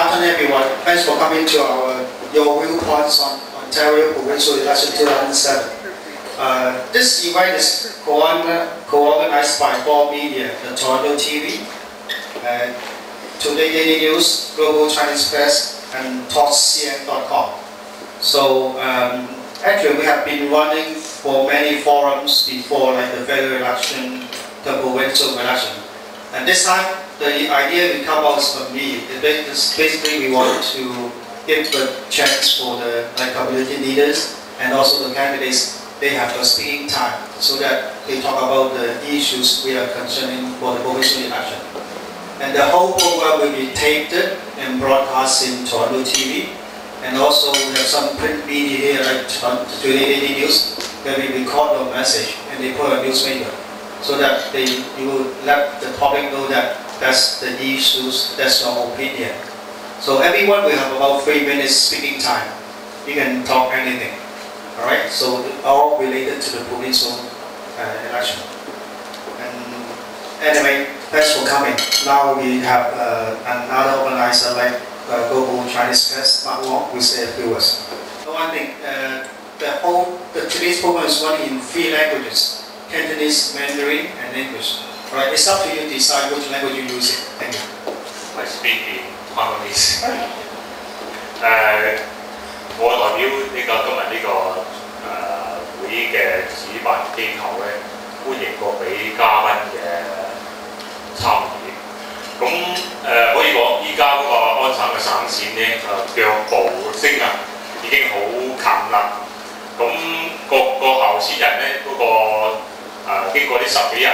afternoon, everyone. Thanks for coming to your viewpoints on Ontario Provincial Election 2007. This event is co-organized by 4 media, the TorontoTv, Today Daily News, Global Chinese Press, and TalkCN.com. So actually we have been running for many forums before, like the federal election, the provincial election. And this time, the idea we come out from me. Basically, we want to give the chance for the community leaders and also the candidates. They have a speaking time so that they talk about the issues we are concerning for the provincial election. And the whole program will be taped and broadcast in TorontoTv. And also we have some print media here like Today Daily News that we record your message and they put a newspaper so that you will let the public know that that's the issues, that's your opinion. So everyone will have about 3 minutes speaking time. You can talk anything. Alright, so all related to the provincial election. And anyway, thanks for coming. Now we have another organizer like Global Chinese Press, Mark Wong, will say a few words. One thing, today's program is running in 3 languages: Cantonese, Mandarin, and English. Alright, it's up to you to decide which language you use. Thank you. I speak in Taiwanese. 我代表今日呢個會嘅主辦機構咧，歡迎各位嘉賓嘅參與。咁可以講，依家嗰個安省嘅省選咧，腳步聲啊已經好近啦。咁個候選人咧經過呢10幾日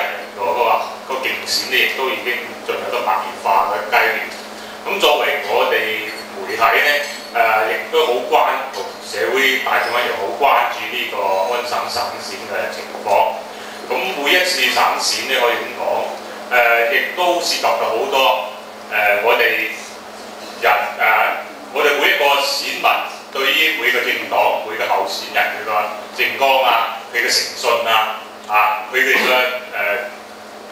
個競選咧，亦都已經進入咗白熱化嘅階段。咁作為我哋媒體咧，亦都好社會大眾一樣好關注呢個安省省選嘅情況。咁每一次省選咧，可以咁講，亦都涉及到好多我哋每一個選民對於每個政黨、每個候選人佢個政綱啊、佢嘅誠信啊、佢哋嘅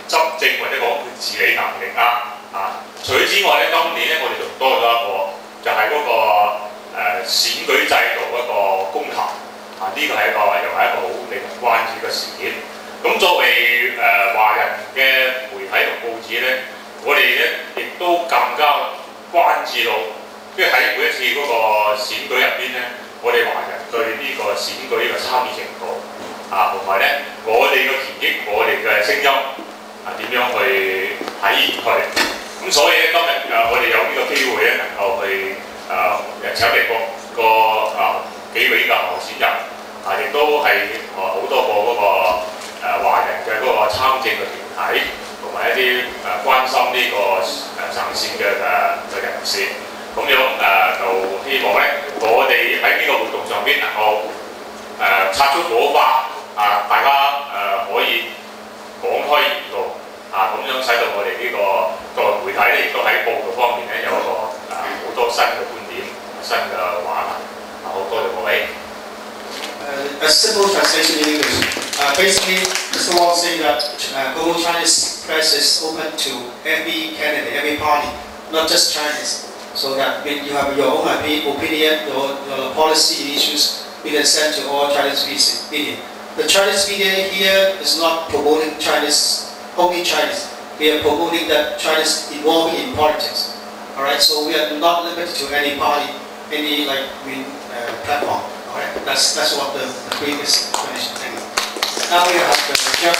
執政或者講佢治理能力除此之外咧，今年咧我哋仲多咗一個，就係嗰個選舉制度嗰個公投呢個係又係一個好令人關注嘅事件。咁作為華人嘅媒體同報紙咧，我哋咧亦都更加關注到，即係喺每一次嗰個選舉入邊咧，我哋華人對呢個選舉嘅參與程度同埋咧我哋嘅權益、我哋嘅聲音點樣去體現佢。咁所以咧今日我哋有呢個機會咧，能夠去請嚟幾位嘅候選人亦都係好多個嗰個華人嘅嗰個參政嘅團體，同埋一啲關心呢個省選嘅人士。咁樣就希望咧，我哋喺呢個活動上邊能夠擦出火花大家可以講開言道咁樣使到我哋呢個作為媒體咧，亦都喺報導方面咧有一個好多新嘅觀點、新嘅話題。好多謝各位。A simple translation in English. Basically, Mr. Wong saying that Global Chinese Press is open to every candidate, every party, not just Chinese. So that when you have your own opinion, your policy issues, you can send to all Chinese media. The Chinese media here is not promoting Chinese, only Chinese. We are promoting that Chinese involving in politics. Alright, so we are not limited to any party, any platform. Alright, that's what the previous explanation. Thank you. Now we have the Jeff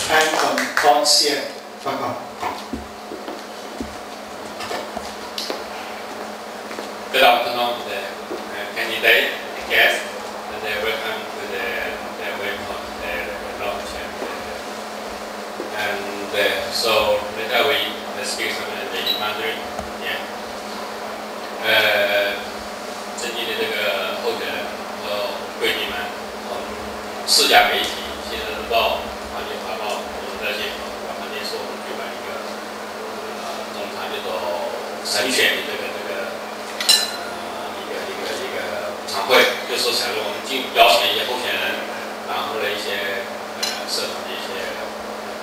Chan from TalkCN.com. Good afternoon to the candidate, guests, and welcome to the luncheon. And so later we speak some in Mandarin. Yeah. 最近的这个候选人和贵宾们，从4家媒体《新日报》、《环球时报》、《这些广播电视》我们举办一个中场这种省选的这个常会，就是想着我们邀请一些候选人，然后的一些社团的一些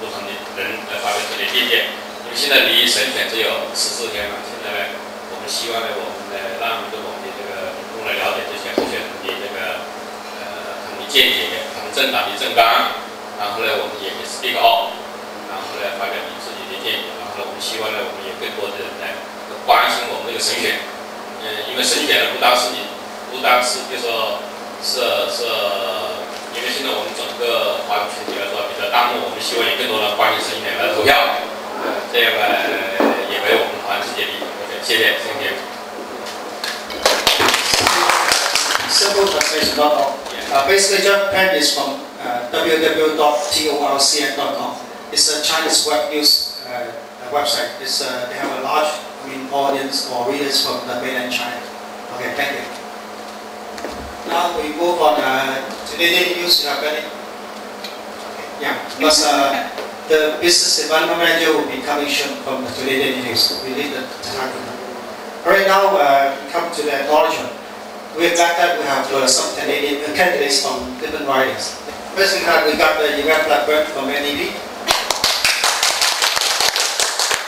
不同的人来发表自己的意见。因为现在离省选只有14天了，现在呢，我们希望呢，我们让民众朋友这个公众来了解这些候选人的这个他们的见解，他们政党的政纲，然后呢，我们也 speak out， 然后呢发表你自己的见解，然后呢，我们希望呢，我们有更多的人呢关心我们这个省选，因为省选呢不单是就说是。因为现在我们整个华人群体来说比较淡漠，我们希望有更多人关心省选来投票，这样呢也为我们华人世界利益。谢谢，谢谢。Simple translation, not all. Basically, Jeff Penn is from www.torcn.com. It's a Chinese web news website. They have a large, audience or readers from the mainland China. Okay, thank you. Now we move on Canadian news. You have any? Yeah, because the business development manager will be coming soon from the Canadian news. We need the time. Right now, we come to the acknowledgement. We're glad that we have some Canadian candidates from different ridings. First, we got the Yvette Blackburn from NEB,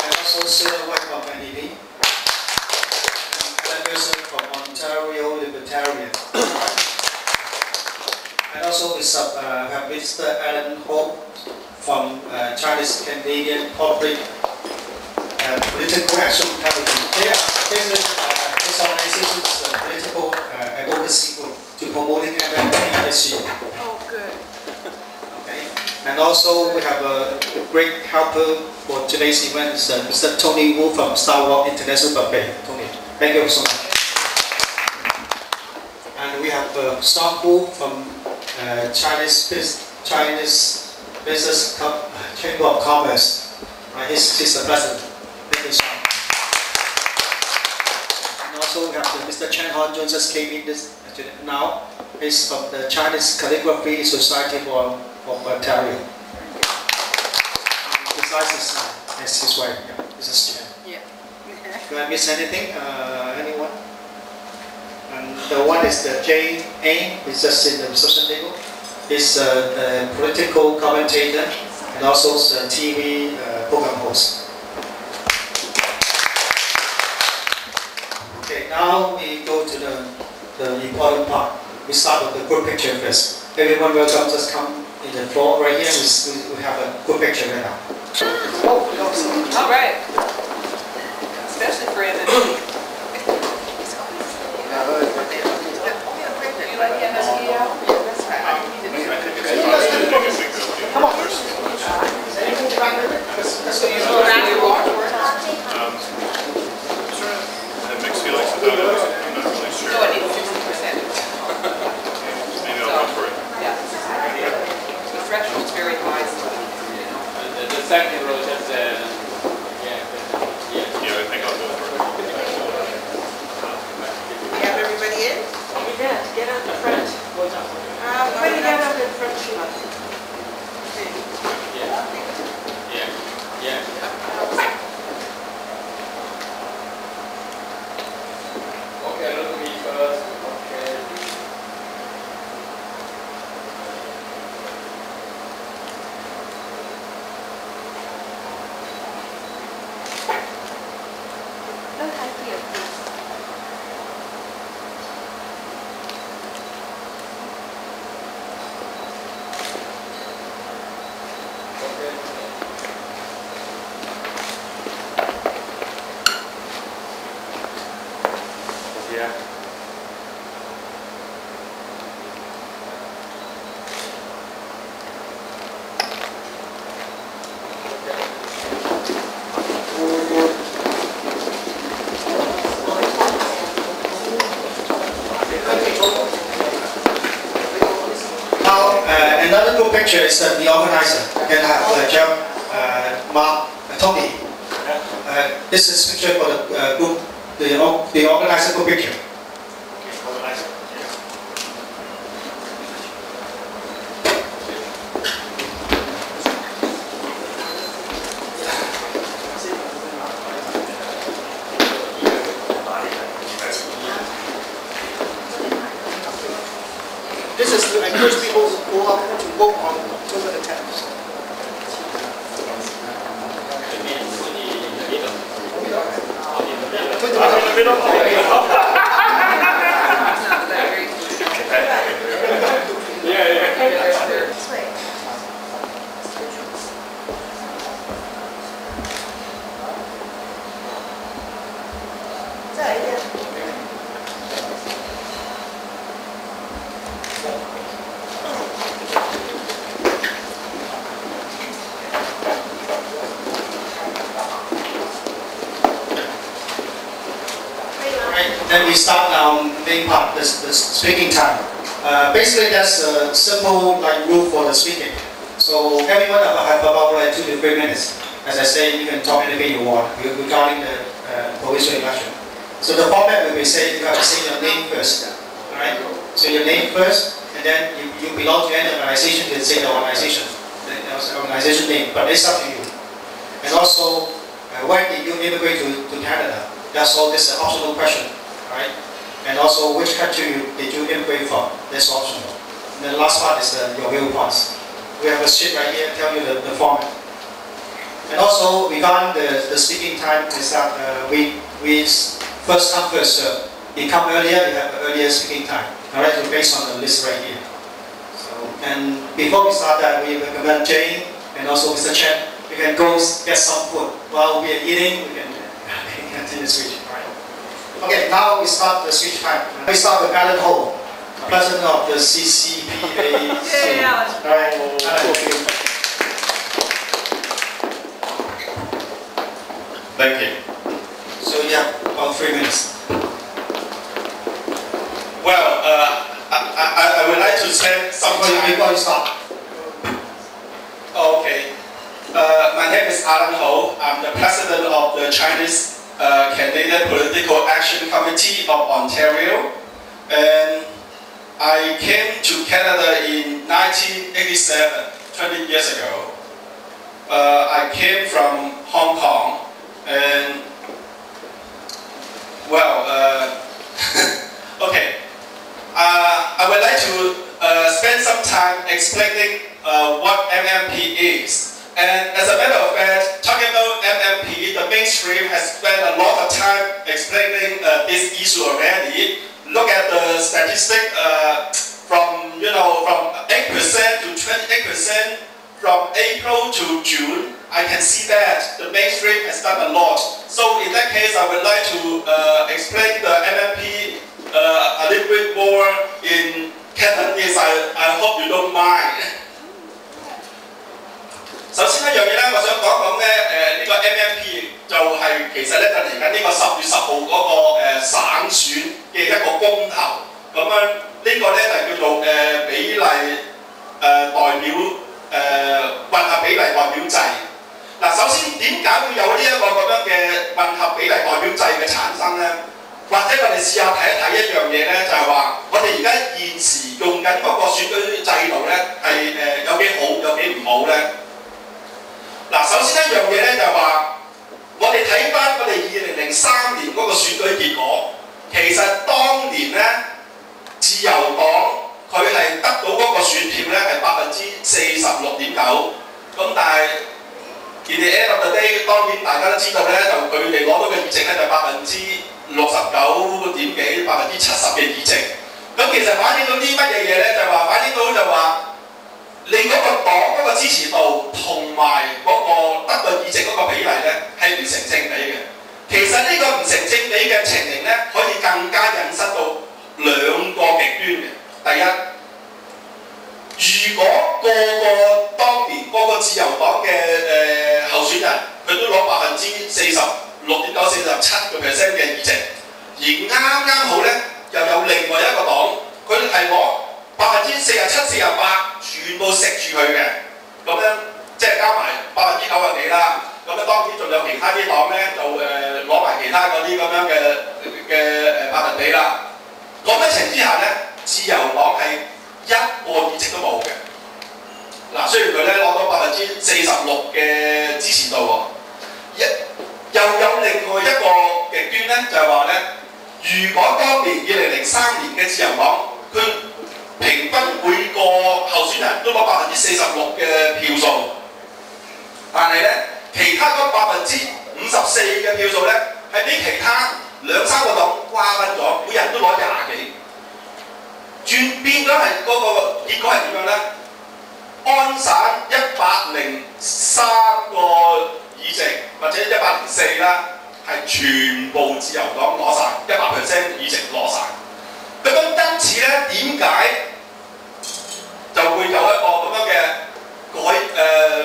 and also Sarah White from NEB, and Alan Wilson from Ontario Libertarian. And also we have Mr. Alan Ho from Chinese Canadian Corporate Political Action Committee. This organization is a political advocacy group to promoting MMT. Oh, good. Okay. And also we have a great helper for today's event is Mr. Tony Wu from Star Walk International Buffet. Tony, thank you so much. And we have Sean Wu from Chinese Business Chamber of Commerce. He's the president. Thank you, Sean. And also we have Mr. Chen Hon Jun just came in now. He's from the Chinese Calligraphy Society of Ontario. Besides his wife, yeah, Mrs. Chen. Yeah. Do I miss anything? Anyone? And the one is the Jay Ain, who's just in the reception table. He's a political commentator and also a TV program host. Okay, now we go to the important part. We start with the group picture first. Everyone welcome, just come in the floor right here. We have a group picture right now. Oh, all right. Especially for Anthony. Come on. I have mixed feelings about it. I'm not really sure. No, it needs 60%. Maybe I'll go for it. Yeah. The threshold's very high. The second row just Yeah, I think I'll go for it. You have everybody in? We did. Get out the front. Why do you get out in front, Sheila? Yeah. Okay, look at me first. Okay. Don't hide here, please. Yeah. Now, another group picture is the organizer. Can have Jeff, Mark, Tony. This is picture for the group, the organizer group picture. This is to encourage people to go out to vote on October the 10th. I'm in the 最多講你。Then we start our main part, the speaking time. Basically, that's a simple rule for the speaking. So everyone have about 2 to 3 minutes. As I say, you can talk anything you want regarding the provincial election. So the format will be saying you have to say your name first. Alright? So your name first, and then if you belong to any organization, you can say the organization name, but it's up to you. And also, when did you immigrate to Canada? That's all. This is an optional question. Right? And also, which country did you immigrate from? That's optional. And the last part is your viewpoints. We have a sheet right here tell you the format. And also, regarding the speaking time, is that we first come first serve. You come earlier, you have earlier speaking time. Alright, so based on the list right here. So, and before we start that, we recommend Jane and also Mr. Chen. You can go get some food while we are eating. We can continue the speech. Okay, now we start the speech time. We start with Alan Ho, President of the CCPAC. Yeah, Alright, Thank you. So you have about 3 minutes. Well, I would like to spend some time before you start. Okay. My name is Alan Ho. I'm the President of the Chinese Canadian Political Action Committee of Ontario, and I came to Canada in 1987, 20 years ago. I came from Hong Kong, and well, okay. I would like to spend some time explaining what MMP is. And as a matter of fact, talking about MMP, the mainstream has spent a lot of time explaining this issue already. Look at the statistic from 8% to 28% from April to June. I can see that the mainstream has done a lot. So in that case, I would like to explain the MMP a little bit more in Cantonese. I hope you don't mind. 首先一樣嘢咧，我想講咧，呢個 MMP 就係其實咧就嚟緊呢個10月10號嗰個省選嘅一個公投，咁樣呢個咧就叫做比例代表混合比例代表制。嗱，首先點解會有呢一個咁樣嘅混合比例代表制嘅產生咧？或者我哋試下睇一睇一樣嘢咧，就係話我哋而家現時用緊嗰個選舉制度咧係有幾好有幾唔好咧？ 嗱，首先一樣嘢咧就係話，我哋睇翻我哋2003年嗰個選舉結果，其實當年咧自由黨佢係得到嗰個選票咧係46.9%，咁但係 in the end of the day， 當然大家都知道咧，就佢哋攞到嘅議席咧就69點幾70%嘅議席，咁其實反映到啲乜嘢嘢咧？就話反映到就話。 你嗰個黨嗰個支持度同埋嗰個得個議席嗰個比例咧係唔成正比嘅。其實呢個唔成正比嘅情形咧，可以更加引申到兩個極端嘅。第一，如果當年個個自由黨嘅候選人佢都攞46.9%、47% 嘅議席，而啱好咧又有另外一個黨，佢係攞 47、48%全部食住佢嘅，咁樣即係加埋90%幾啦。咁咧當然仲有其他啲黨咧就攞埋其他嗰啲咁樣嘅百分比啦。咁嘅情之下咧，自由黨係一個議席都冇嘅。嗱，雖然佢咧攞到46%嘅支持度喎，又有另外一個極端咧，就係話咧，如果當年2003年嘅自由黨佢 平均每個候選人都攞46%嘅票數，但係咧其他嗰54%嘅票數咧係俾其他2、3個黨嗰個結果係點樣咧？安省103個議席或者104啦，係全部自由黨攞晒，100% 議席攞晒。咁因此咧，點解就會有一個咁樣嘅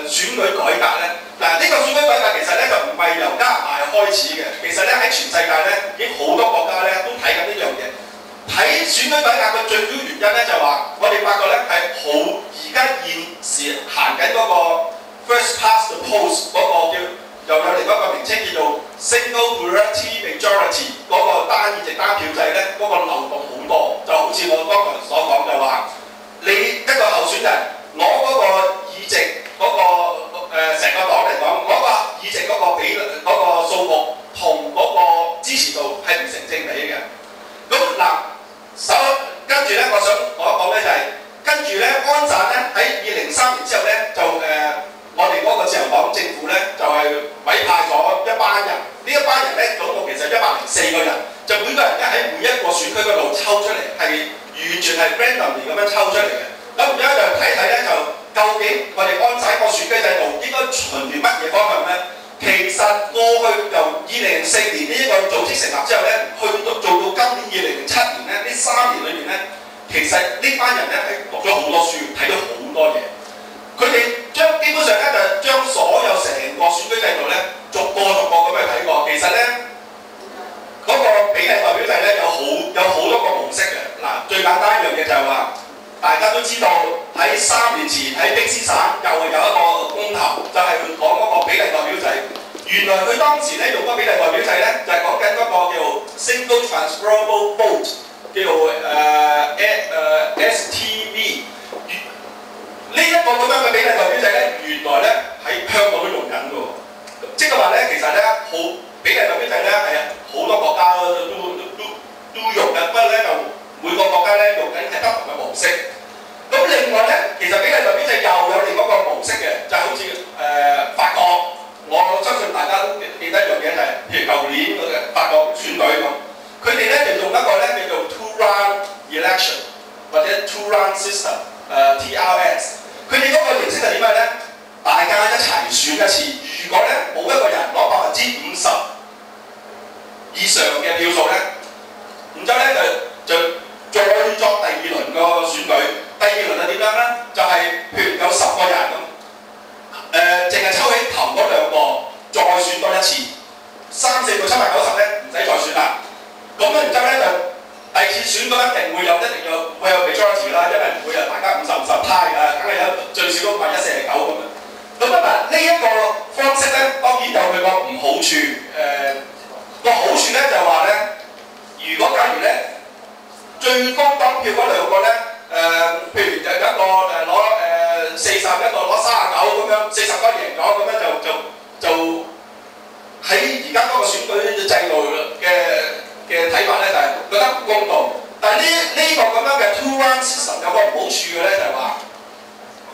選舉改革咧？嗱，呢個選舉改革其實咧就唔係由加拿大開始嘅，其實咧喺全世界咧已經好多國家咧都睇緊呢樣嘢。睇選舉改革嘅最主要原因咧就係話，我哋發覺咧係好而家現時行緊嗰個 first past the post 嗰個叫又有另一個名稱叫做 single plurality majority 嗰個單議席單票制咧，嗰、那個漏洞好多，就好似我剛才所講就話，你一個候選人攞嗰個議席嗰、那個成個黨嚟講，嗰、那個議席嗰個比嗰、那個數目同嗰個支持度係唔成正比嘅。咁嗱。跟住咧，我想講一講咧就係、跟住咧安省咧喺2003年之後咧就我哋嗰個自由黨政府咧就係、委派咗一班人，呢一班人咧總共其實104個人，就每個人咧喺每一個選區嗰度抽出嚟，係完全係 randomly 咁樣抽出嚟嘅。咁而家就睇睇咧，就究竟我哋安省個選舉制度應該循住乜嘢方向咧？其實過去由2004年呢一個組織成立之後咧，去到做到今年2007年咧，呢3年裏面咧，其實呢班人咧係讀咗好多書，睇咗好多嘢。佢哋基本上咧就將所有成個選舉制度咧逐個咁去睇過。其實咧嗰、個比例代表制咧有好多個模式嘅。嗱，最簡單一樣嘢就係話，大家都知道喺3年前喺卑詩省又係有一個公投，就係講嗰個比例代表制。原來佢當時咧用嗰個比例代表制咧，就係講緊嗰個叫 single transferable vote， 叫STV。呢一個咁樣嘅比例代表制咧，原來咧喺香港都用緊㗎喎。即係話咧，其實咧比例代表制咧係好多國家都用緊，不過咧就每個國家咧用緊係不同嘅模式。咁另外咧，其實比例代表制又有另一個模式嘅，就係、好似法國。我相信大家都記得一樣嘢就係、譬如舊年嘅法國選舉咁，佢哋咧就用一個咧叫做 two-round election 或者 two-round system， TRS。佢哋嗰個形式係點樣咧？大家一齊選一次，如果咧冇一個人攞50%以上嘅票數咧，然之後咧就再作第2輪個選舉。第2輪係點樣咧？就係、譬如有10個人咁。淨係抽起頭嗰2個，再選多一次，3、4到790咧唔使再選啦。咁咧然之後咧就第2次選嗰一定會有 majority 啦，因為唔會有大家50-50派㗎，梗係有最少都51-49咁樣。咁啊嗱，呢一個方式咧當然有佢個唔好處。個好處咧就話咧，如果假如咧最高得票嗰2個咧，譬如有一個攞40，一個攞39咁樣，40個贏咗咁樣就喺而家嗰個選舉制度嘅睇法咧，就係覺得唔公道。但係呢個咁樣嘅 two-round system 有個唔好處嘅咧，就係話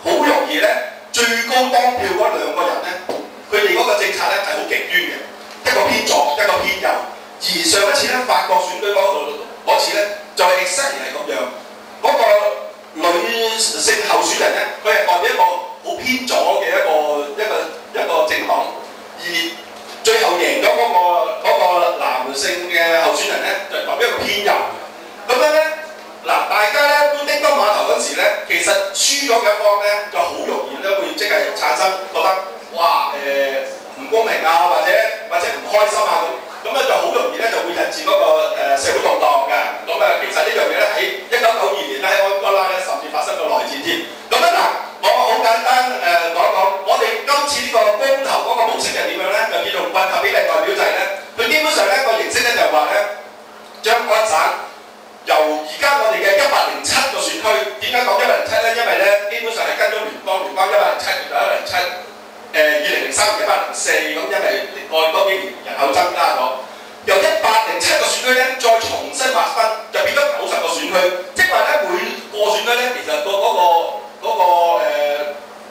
好容易咧，最高當票嗰2個人咧，佢哋嗰個政策咧係好極端嘅，一個偏左，一個偏右。而上一次咧法國選舉嗰次咧，就係 exactly 係咁樣，嗰個女性候選人咧，佢係代表一個好偏左嘅一個政黨，而最後贏咗嗰個男性嘅候選人咧，就代表一個偏右。咁樣咧，嗱，大家咧都叮當馬頭嗰時咧，其實輸咗嘅一方咧，就好容易咧會即係產生覺得哇唔公平啊，或者唔開心啊咁咧就好容易咧就會引致嗰個社會動盪嘅。咁其實呢樣嘢咧喺1992年咧喺安哥拉咧甚至發生過內戰添。咁咧嗱，我好簡單講一講，我哋今次呢個公投嗰個模式係點樣咧？就叫做混合比例代表制咧。佢基本上咧個形式咧就話咧，將安省由而家我哋嘅107個選區，點解講107咧？因為咧基本上係跟咗聯邦107就107，2003年104咁，因為過去嗰幾年人口增加咗，由107個選區咧再重新劃分，就變咗90個選區，即係話咧每個選區咧其實嗰個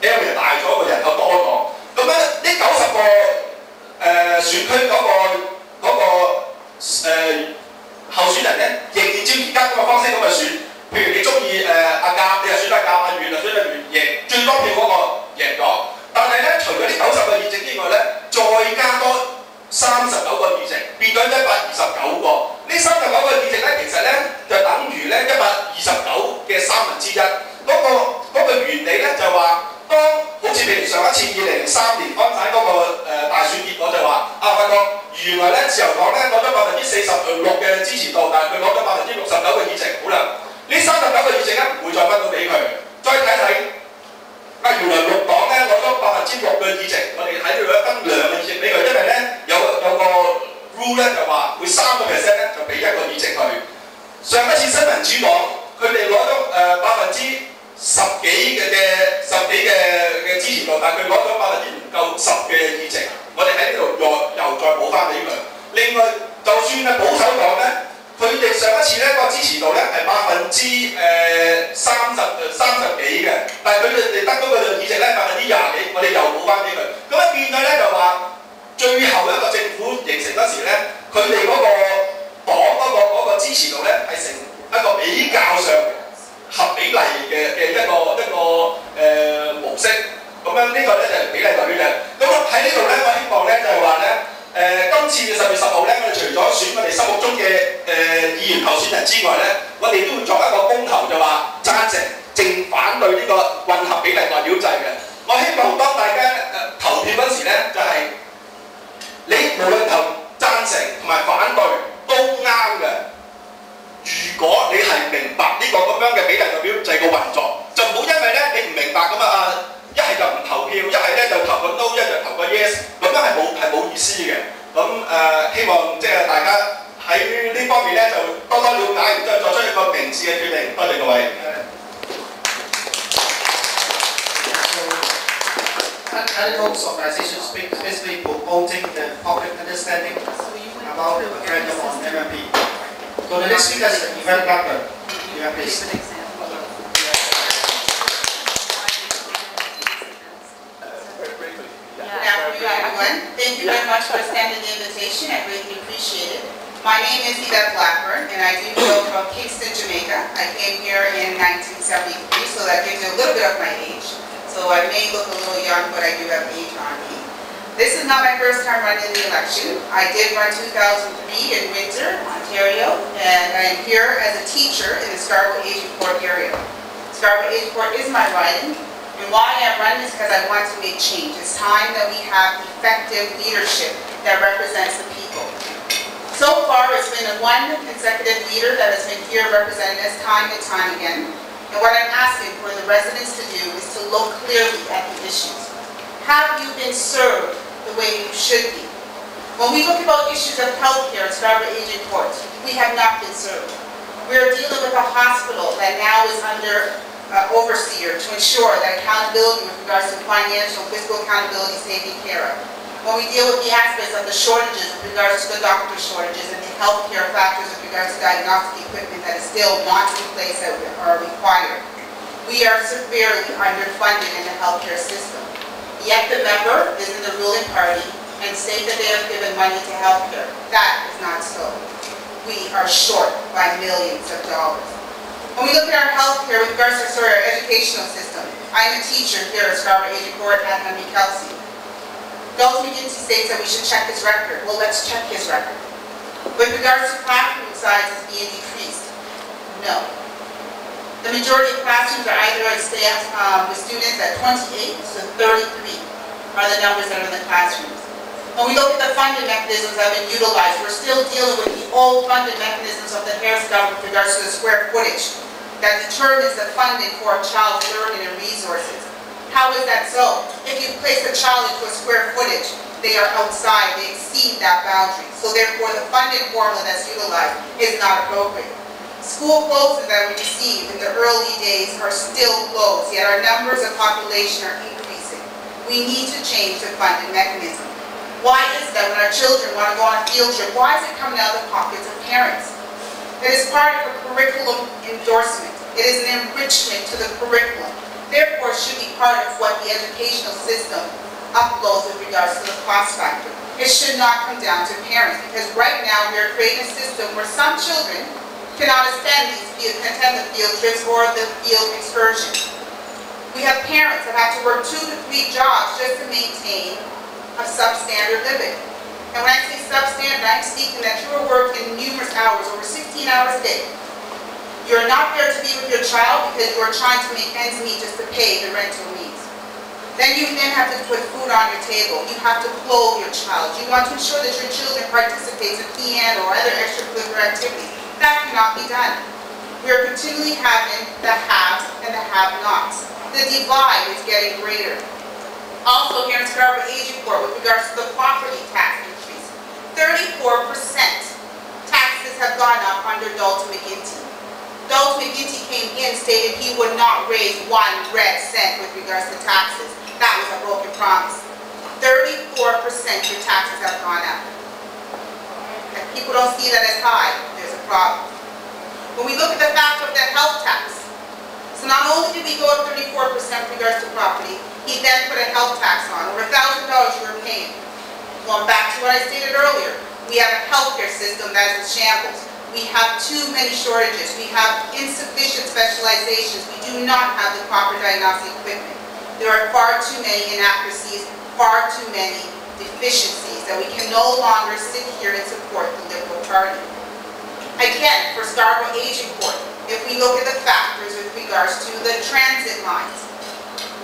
area 大咗，個人口多咗，咁咧呢90個選區嗰個候選人咧，仍然照而家嗰個方式咁去選，譬如你中意阿甲，你就選阿甲，阿袁就選阿袁贏，最多票嗰個贏咗。但係咧，除咗呢90個議席之外咧，再加多39個議席，變咗129個。呢39個議席咧，其實咧就等於咧129嘅1/3。嗰個原理咧就話，當好似譬如上一次2003年安省嗰個大選結果就話，發覺原來咧自由黨咧攞咗46%嘅支持度，但係佢攞咗69%嘅議席。好啦，呢39個議席咧唔會再分到俾佢。再睇睇，原來綠黨咧攞咗6%嘅議席，我哋喺度咧分2個議席俾佢，因為咧有個 rule 咧就話會3%咧就俾1個議席佢。上一次新民主黨佢哋攞咗10幾嘅支持度，但係佢攞咗唔夠10嘅議席，我哋喺呢度又再補翻俾佢。另外，就算係保守黨咧，佢哋上一次咧個支持度咧係30幾嘅，但係佢哋得到嘅議席咧20幾，我哋又補翻俾佢。咁樣變咗咧就話，最後一個政府形成嗰時咧，佢哋嗰個黨嗰個支持度咧係成一個比較上合比例嘅一個模式，咁樣呢個咧就係比例代表嘅。咁喺呢度咧，我希望咧就係話咧，今次嘅10月10號咧，我哋除咗選我哋心目中嘅議員候選人之外咧，我哋都會作一個公投，就話贊成、正反對呢個混合比例代表制嘅。我希望當大家投票嗰時咧，就係、你無論投贊成同埋反對都啱嘅。如果你係明白呢個咁樣嘅比例代表制嘅運作，就唔好因為咧你唔明白咁一係就唔投票，一係咧就投個 no， 一係就投個 yes， 咁樣係冇意思嘅。咁希望即係大家喺呢方面咧就多多了解，然之後作出一個明智嘅決定。多謝各位。Anti-votes organizations basically promoting the public understanding about the referendum on MMP. So the next speaker is Yvette Blackburn. Yeah, please. Good afternoon, everyone. Thank you very much for extending the invitation. I greatly appreciate it. My name is Yvette Blackburn, and I do go from Kingston, Jamaica. I came here in 1973, so that gives you a little bit of my age. So I may look a little young, but I do have age on me. This is not my first time running the election. I did run 2003 in Windsor, Ontario, and I am here as a teacher in the Scarborough-Agincourt area. Scarborough-Agincourt is my riding, and why I'm running is because I want to make change. It's time that we have effective leadership that represents the people. So far, it's been one consecutive leader that has been here representing us time and time again. And what I'm asking for the residents to do is to look clearly at the issues. Have you been served the way you should be? When we look about issues of healthcare in Scarborough-Agincourt, we have not been served. We are dealing with a hospital that now is under overseer to ensure that accountability with regards to financial, fiscal accountability is taken care of. When we deal with the aspects of the shortages with regards to the doctor shortages and the healthcare factors with regards to diagnostic equipment that is still not in place that are required, we are severely underfunded in the healthcare system. Yet the member is in the ruling party and state that they have given money to healthcare. That is not so. We are short by millions of dollars. When we look at our healthcare with regards to our educational system, I am a teacher here at Scarborough-Agincourt at Henry Kelsey. Dalton McGinty states that we should check his record. Well, let's check his record. With regards to classroom sizes being decreased, no. The majority of classrooms are either at staff with students at 28 to 33 are the numbers that are in the classrooms. When we look at the funding mechanisms that have been utilized, we're still dealing with the old funding mechanisms of the Harris government with regards to the square footage that determines the funding for a child's learning and resources. How is that so? If you place a child into a square footage, they are outside, they exceed that boundary. So therefore the funding formula that's utilized is not appropriate. School closings that we received in the early days are still closed, yet our numbers of population are increasing. We need to change the funding mechanism. Why is it that when our children want to go on a field trip, why is it coming out of the pockets of parents? It is part of a curriculum endorsement. It is an enrichment to the curriculum. Therefore, it should be part of what the educational system uploads with regards to the cost factor. It should not come down to parents, because right now we are creating a system where some children cannot attend the field trips or the field excursion. We have parents that have to work 2 to 3 jobs just to maintain a substandard living. And when I say substandard, I'm speaking that you are working numerous hours, over 16 hours a day. You're not there to be with your child because you are trying to make ends meet just to pay the rental needs. Then you have to put food on your table. You have to clothe your child. You want to ensure that your children participate in piano or other extracurricular activities. That cannot be done. We are continually having the haves and the have-nots. The divide is getting greater. Also here in Scarborough Agincourt, with regards to the property tax increase, 34% taxes have gone up under Dalton McGuinty. Dalton McGuinty came in, stated he would not raise 1 red cent with regards to taxes. That was a broken promise. 34% your taxes have gone up. If people don't see that as high, there's a problem. When we look at the factor of the health tax, so not only did we go up 34% with regards to property, he then put a health tax on. Over $1,000 you were paying. Going back to what I stated earlier, we have a healthcare system that is in shambles. We have too many shortages. We have insufficient specializations. We do not have the proper diagnostic equipment. There are far too many inaccuracies, far too many deficiencies that we can no longer sit here and support the Liberal Party. Again, for Scarborough Agincourt, if we look at the factors with regards to the transit lines,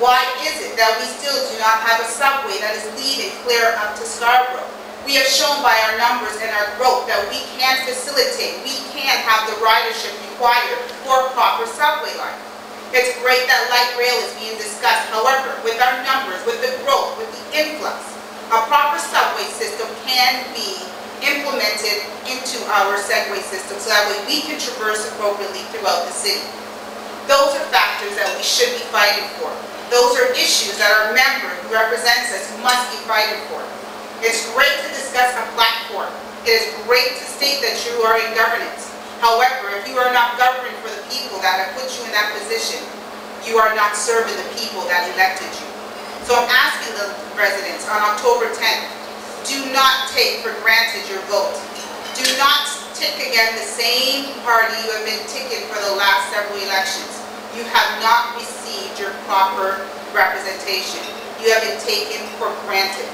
why is it that we still do not have a subway that is leading clear up to Scarborough? We have shown by our numbers and our growth that we can facilitate, we can have the ridership required for a proper subway line. It's great that light rail is being discussed. However, with our numbers, with the growth, with the influx, a proper subway system can be implemented into our Segway system so that way we can traverse appropriately throughout the city. Those are factors that we should be fighting for. Those are issues that our member who represents us must be fighting for. It's great to discuss a platform. It is great to state that you are in governance. However, if you are not governing for the people that have put you in that position, you are not serving the people that elected you. So I'm asking the residents on October 10th, do not take for granted your vote. Do not tick again the same party you have been ticking for the last several elections. You have not received your proper representation. You have been taken for granted.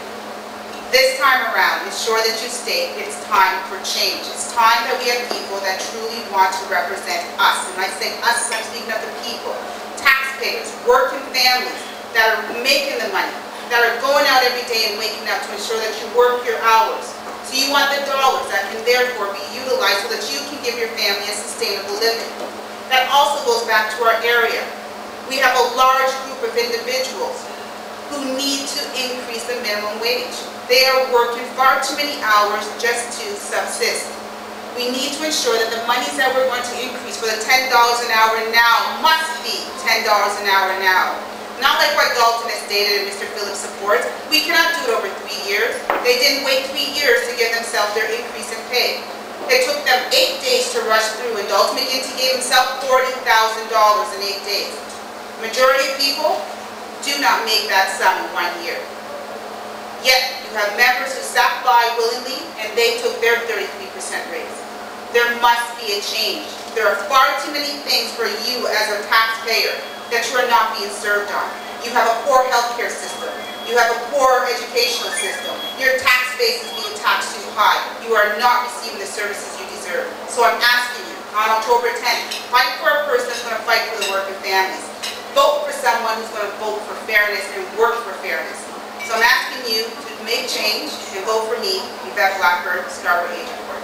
This time around, ensure that you state it's time for change. It's time that we have people that truly want to represent us. And when I say us, I'm speaking of the people. Taxpayers, working families that are making the money, that are going out every day and waking up to ensure that you work your hours. So you want the dollars that can therefore be utilized so that you can give your family a sustainable living. That also goes back to our area. We have a large group of individuals who need to increase the minimum wage. They are working far too many hours just to subsist. We need to ensure that the monies that we're going to increase for the $10 an hour now must be $10 an hour now. Not like what Dalton has stated and Mr. Phillips supports. We cannot do it over 3 years. They didn't wait 3 years to give themselves their increase in pay. It took them 8 days to rush through, and Dalton McGuinty gave himself $40,000 in 8 days. Majority of people do not make that sum in 1 year. Yet, you have members who sat by willingly and they took their 33% raise. There must be a change. There are far too many things for you as a taxpayer that you are not being served on. You have a poor healthcare system. You have a poor educational system. Your tax base is being taxed too high. You are not receiving the services you deserve. So I'm asking you, on October 10th, fight for a person that's going to fight for the working families. Vote for someone who's going to vote for fairness and work for fairness. So I'm asking you to make change and vote for me, Yvette Blackburn, Scarborough Agincourt.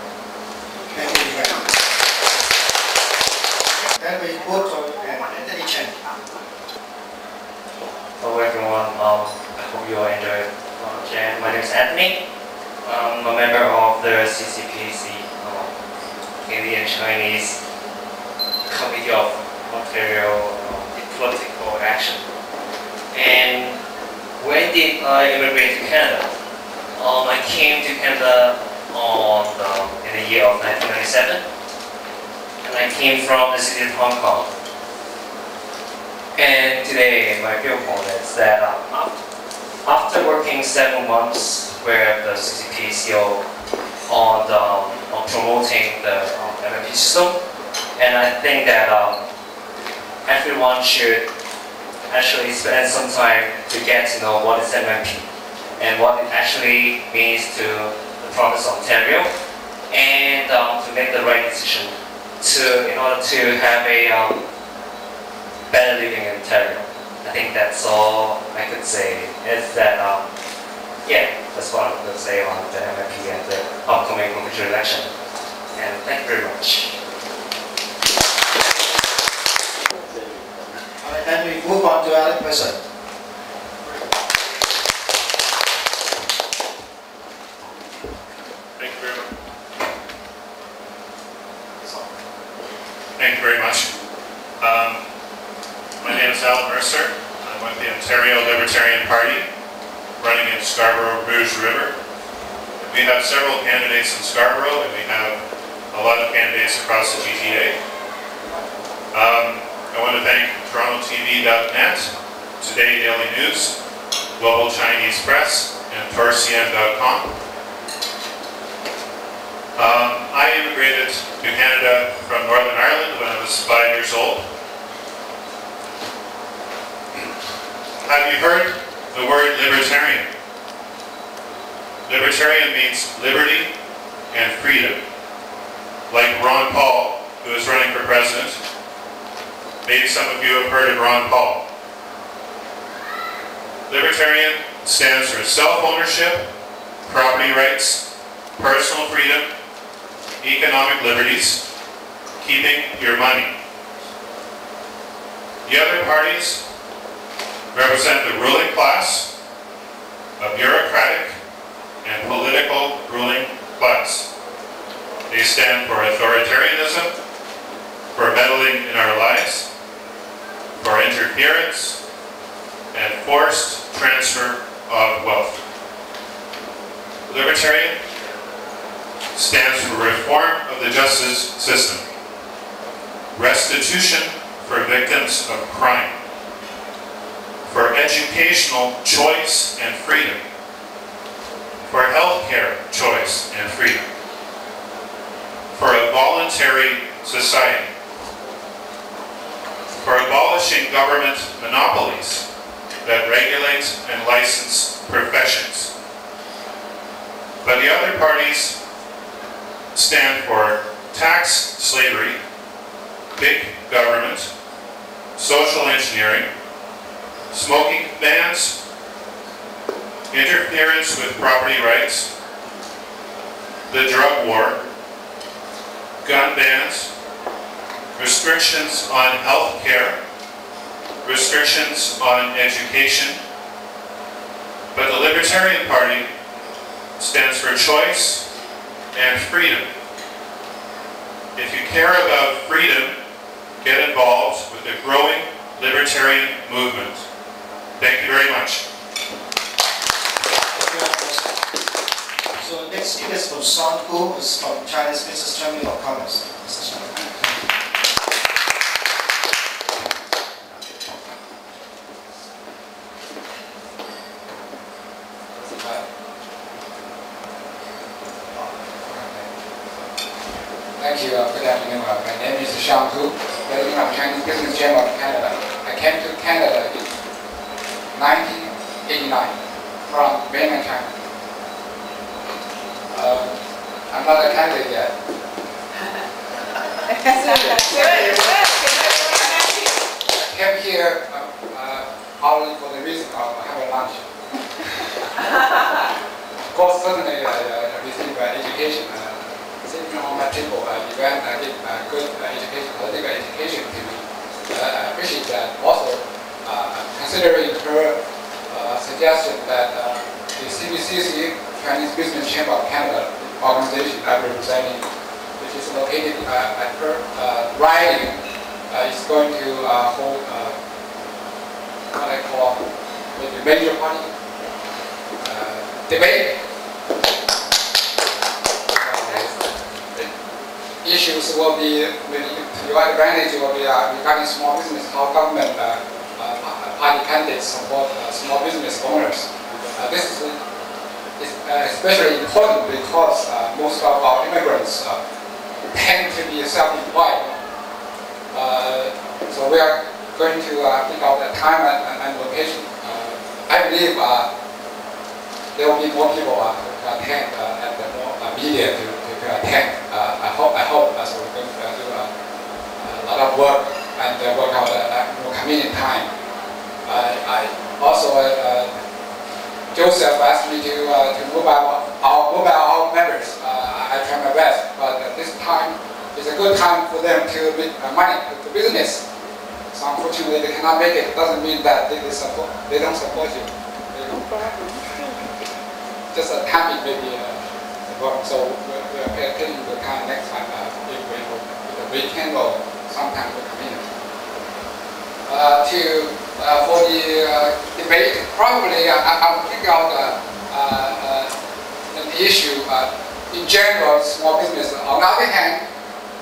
Thank you very much. Then we go to Anthony Chen. Hello everyone, I hope you all enjoyed luncheon. My name is Anthony. I'm a member of the CCPC, Canadian Chinese Committee of Ontario Political Action. And when did I immigrate to Canada? I came to Canada in the year of 1997, and I came from the city of Hong Kong. And today, my viewpoint is that after working 7 months with the CCP CEO on promoting the MMP system, And I think that everyone should actually spend some time to get to know what is MMP and what it actually means to the province of Ontario, and to make the right decision in order to have a better living in Ontario. I think that's all I could say. Is that yeah, that's what I could say on the MMP and the upcoming provincial election. And thank you very much. Alright, then we move on to other person. Thank you very much. Thank you very much. My name is Alan Mercer. I'm with the Ontario Libertarian Party, running in Scarborough Rouge River. We have several candidates in Scarborough, and we have a lot of candidates across the GTA. I want to thank TorontoTv.net, Today Daily News, Global Chinese Press, and TorontoTv.com. I immigrated to Canada from Northern Ireland when I was 5 years old. Have you heard the word libertarian? Libertarian means liberty and freedom. Like Ron Paul, who is running for president. Maybe some of you have heard of Ron Paul. Libertarian stands for self-ownership, property rights, personal freedom, economic liberties, keeping your money. The other parties represent the ruling class, a bureaucratic and political ruling class. They stand for authoritarianism, for meddling in our lives, for interference, and forced transfer of wealth. Libertarian stands for reform of the justice system, restitution for victims of crime, for educational choice and freedom, for healthcare choice and freedom, for a voluntary society, for abolishing government monopolies that regulate and license professions. But the other parties stand for tax slavery, big government, social engineering, smoking bans, interference with property rights, the drug war, gun bans, restrictions on health care, restrictions on education. But the Libertarian Party stands for choice and freedom. If you care about freedom, get involved with the growing libertarian movement. Thank you very much. So next speaker is from Son Gu, who is from Chinese Business Chamber of Commerce. Mr. Chan. Thank you. Good afternoon. My name is Sean Gu, president of Chinese Business Chamber of Canada. I came to Canada in 1989 from mainland China. I'm not a candidate yet. I came here only for the reason of having lunch. Of course, certainly I received education. Sitting on my table, event, I did good education, political education to me. I appreciate that. Also, considering her suggestion that the CBCC, Chinese Business Chamber of Canada organization I'm representing, which is located at her riding, is going to hold what I call the major party debate. Issues will be, to your advantage, will be regarding small business, how government party candidates support small business owners. This is especially important because most of our immigrants tend to be self-employed we are going to pick out the time and location. I believe there will be more people to attend and more media to attend. I hope so we're going to do a lot of work and work out more convenient time. I also Joseph asked me to mobile our members. I try my best, but this time is a good time for them to make money with the business. So unfortunately, they cannot make it. It doesn't mean that they don't support you. Just a timing maybe important. So we're taking the time next time if we go the weekend or sometime we come in. For the debate, probably I will pick out an issue in general, small business. On the other hand,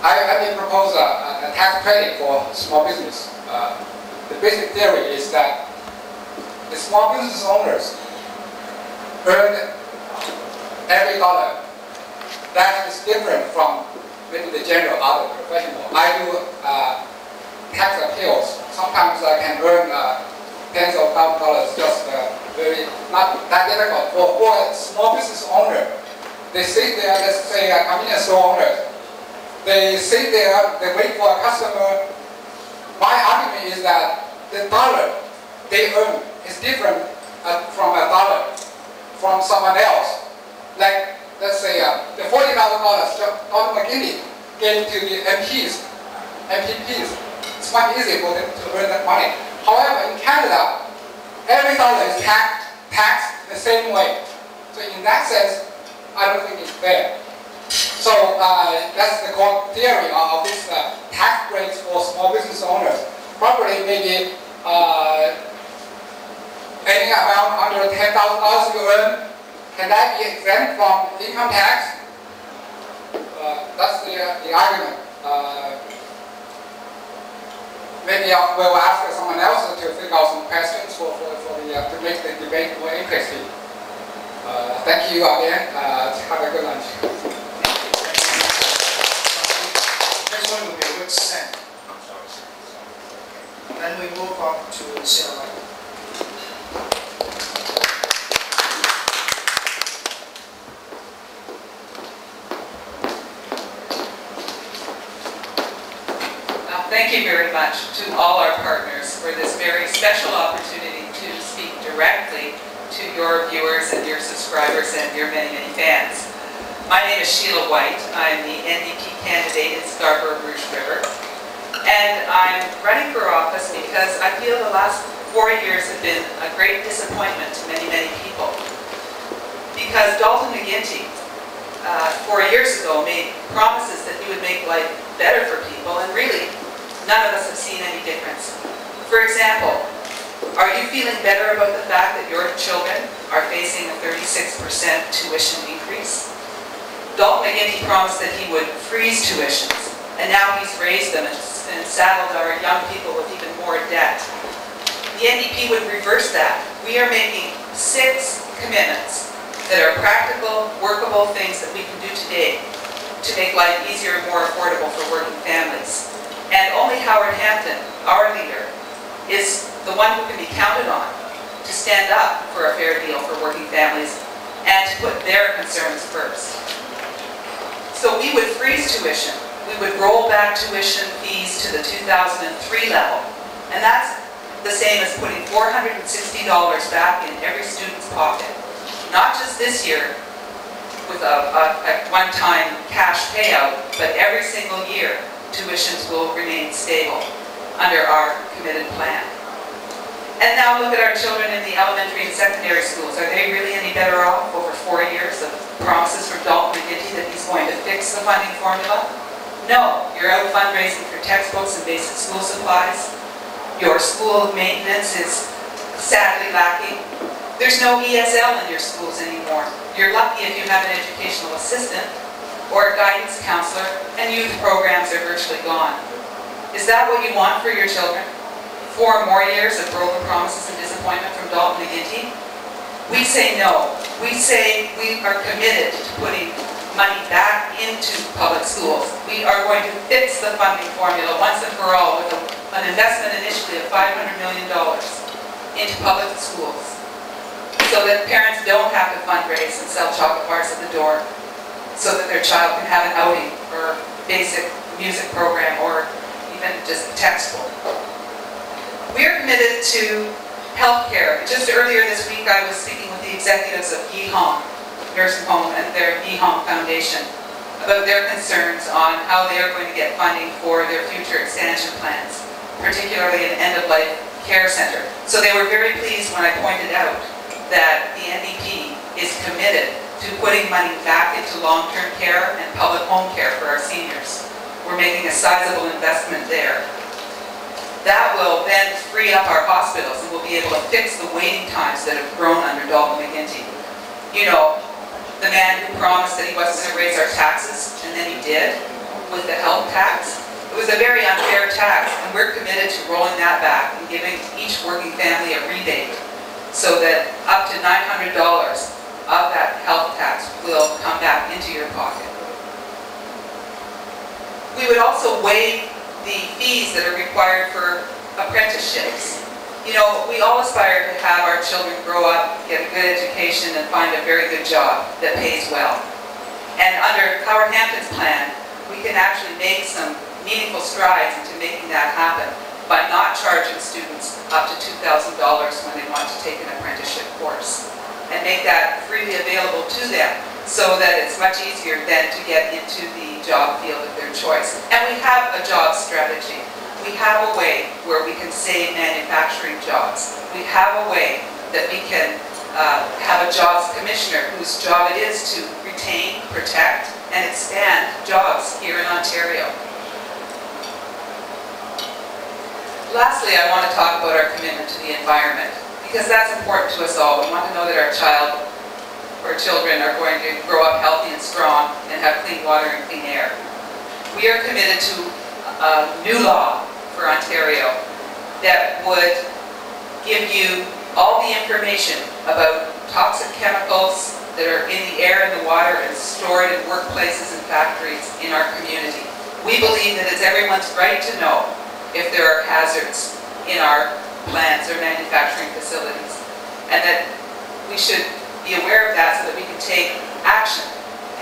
I may propose a tax credit for small business. The basic theory is that the small business owners earn every dollar. That is different from maybe the general other professional. I do tax appeals. Sometimes I can earn tens of thousands of dollars, just very not that difficult. For a small business owner, they sit there, let's say a convenience store owner, they sit there, they wait for a customer. My argument is that the dollar they earn is different from a dollar from someone else. Like, let's say the $40,000 Dr. McKinney gave to the MPs, it's quite easy for them to earn that money. However, in Canada, every dollar is taxed the same way. So in that sense, I don't think it's fair. So that's the core theory of this tax breaks for small business owners. Probably maybe any amount under $10,000 you earn, can that be exempt from income tax? That's the argument. Maybe I will ask someone else to figure out some questions to make the debate more interesting. Thank you again. Have a good lunch. Next one will be a word send. Then we move on to CLI. Thank you very much to all our partners for this very special opportunity to speak directly to your viewers and your subscribers and your many, many fans. My name is Sheila White. I'm the NDP candidate in Scarborough-Rouge River. And I'm running for office because I feel the last 4 years have been a great disappointment to many, many people. Because Dalton McGuinty, 4 years ago, made promises that he would make life better for people, and really, none of us have seen any difference. For example, are you feeling better about the fact that your children are facing a 36% tuition increase? Dalton McGuinty promised that he would freeze tuitions, and now he's raised them and saddled our young people with even more debt. The NDP would reverse that. We are making 6 commitments that are practical, workable things that we can do today to make life easier and more affordable for working families. And only Howard Hampton, our leader, is the one who can be counted on to stand up for a fair deal for working families and to put their concerns first. So we would freeze tuition. We would roll back tuition fees to the 2003 level. And that's the same as putting $460 back in every student's pocket. Not just this year with a one-time cash payout, but every single year tuitions will remain stable under our committed plan. And now look at our children in the elementary and secondary schools. Are they really any better off over 4 years of promises from Dalton McGuinty that he's going to fix the funding formula? No, you're out fundraising for textbooks and basic school supplies. Your school maintenance is sadly lacking. There's no ESL in your schools anymore. You're lucky if you have an educational assistant or a guidance counselor, and youth programs are virtually gone. Is that what you want for your children? 4 more years of broken promises and disappointment from Dalton McGuinty? We say no. We say we are committed to putting money back into public schools. We are going to fix the funding formula once and for all with a an investment initially of $500 million into public schools so that parents don't have to fundraise and sell chocolate bars at the door so that their child can have an outing or basic music program or even just a textbook. We are committed to healthcare. Just earlier this week I was speaking with the executives of Yihong Nursing Home and their Yihong Foundation about their concerns on how they are going to get funding for their future expansion plans, particularly an end-of-life care center. So they were very pleased when I pointed out that the NDP is committed to putting money back into long-term care and public home care for our seniors. We're making a sizable investment there. That will then free up our hospitals and we'll be able to fix the waiting times that have grown under Dalton McGuinty. You know, the man who promised that he wasn't going to raise our taxes, and then he did, with the health tax. It was a very unfair tax, and we're committed to rolling that back and giving each working family a rebate so that up to $900 of that health tax will come back into your pocket. We would also waive the fees that are required for apprenticeships. You know, we all aspire to have our children grow up, get a good education, and find a very good job that pays well. And under Howard Hampton's plan, we can actually make some meaningful strides into making that happen by not charging students up to $2,000 when they want to take an apprenticeship course, and make that freely available to them so that it's much easier then to get into the job field of their choice. And we have a job strategy. We have a way where we can save manufacturing jobs. We have a way that we can have a jobs commissioner whose job it is to retain, protect, and expand jobs here in Ontario. Lastly, I want to talk about our commitment to the environment, because that's important to us all. We want to know that our child or children are going to grow up healthy and strong and have clean water and clean air. We are committed to a new law for Ontario that would give you all the information about toxic chemicals that are in the air and the water and stored in workplaces and factories in our community. We believe that it's everyone's right to know if there are hazards in our plants or manufacturing facilities, and that we should be aware of that so that we can take action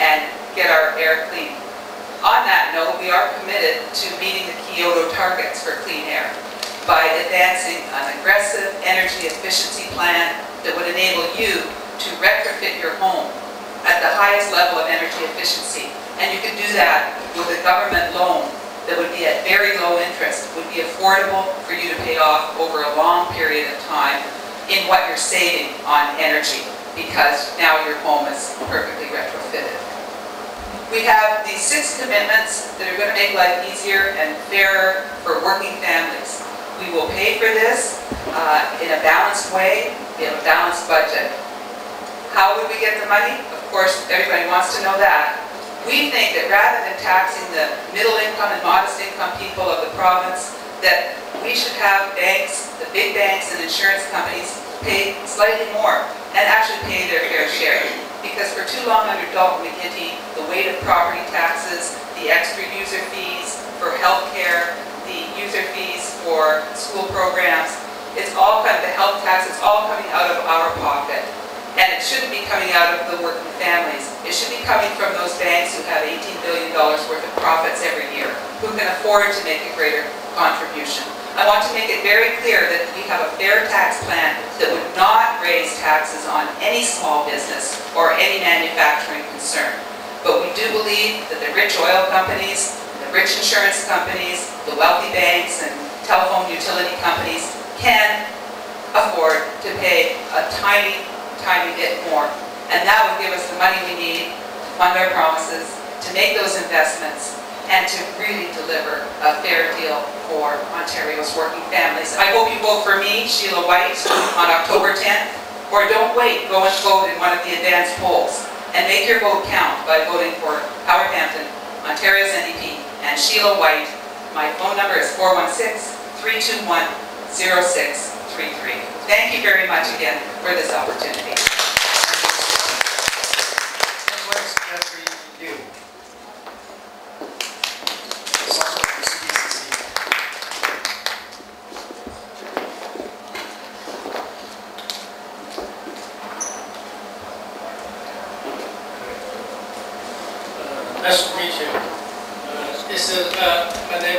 and get our air clean. On that note, we are committed to meeting the Kyoto targets for clean air by advancing an aggressive energy efficiency plan that would enable you to retrofit your home at the highest level of energy efficiency. And you can do that with a government loan that would be at very low interest, would be affordable for you to pay off over a long period of time in what you're saving on energy, because now your home is perfectly retrofitted. We have these 6 commitments that are going to make life easier and fairer for working families. We will pay for this in a balanced way, in a balanced budget. How would we get the money? Of course, everybody wants to know that. We think that rather than taxing the middle income and modest income people of the province, that we should have banks, the big banks and insurance companies, pay slightly more and actually pay their fair share. Because for too long under Dalton McGuinty, the weight of property taxes, the extra user fees for health care, the user fees for school programs, it's all kind of the health tax, it's all coming out of our pocket. And it shouldn't be coming out of the working families. It should be coming from those banks who have $18 billion worth of profits every year, who can afford to make a greater contribution. I want to make it very clear that we have a fair tax plan that would not raise taxes on any small business or any manufacturing concern. But we do believe that the rich oil companies, the rich insurance companies, the wealthy banks and telephone utility companies can afford to pay a tiny bit more. And that would give us the money we need to fund our promises, to make those investments, and to really deliver a fair deal for Ontario's working families. I hope you vote for me, Sheila White, on October 10th, or don't wait, go and vote in one of the advanced polls, and make your vote count by voting for Howard Hampton, Ontario's NDP, and Sheila White. My phone number is 416-321-0633. Thank you very much again for this opportunity.